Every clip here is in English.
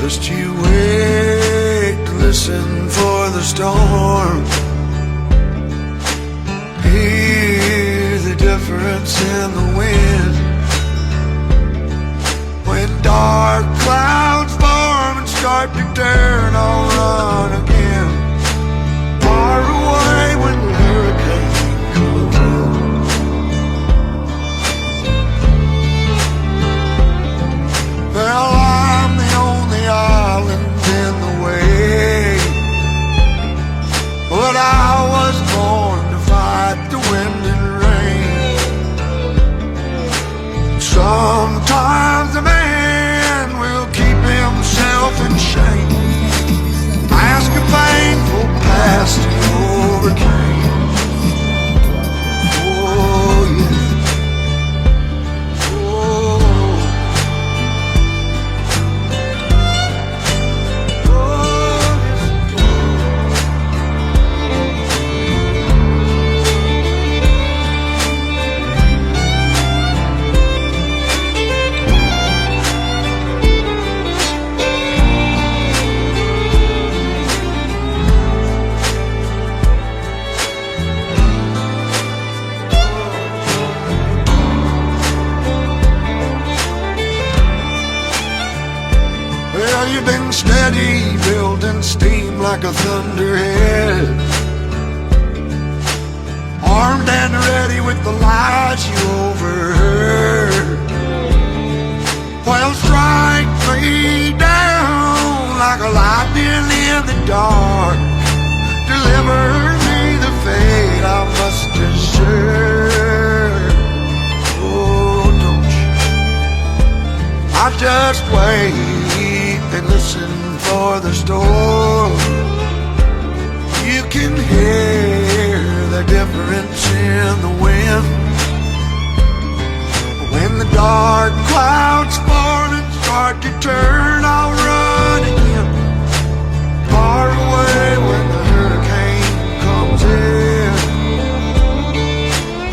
Just you wait to listen for the storm. Hear the difference in the wind. When dark clouds form and start to turn, I'll run again. Far away when the hurricane comes in. Well, I'm the only island in the way, but I was born to fight the wind and rain. Sometimes a man will keep himself in shame, mask a painful past he overcame. Oh yeah. Well, you've been steady, building steam like a thunderhead, armed and ready with the lies you overheard. Well, strike me down like a lightning in the dark, deliver me the fate I must deserve. Oh, don't you? I just wait and listen for the storm. You can hear the difference in the wind. When the dark clouds form and start to turn, I'll run again. Far away when the hurricane comes in.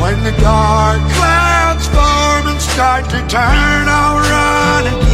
When the dark clouds form and start to turn, I'll run again.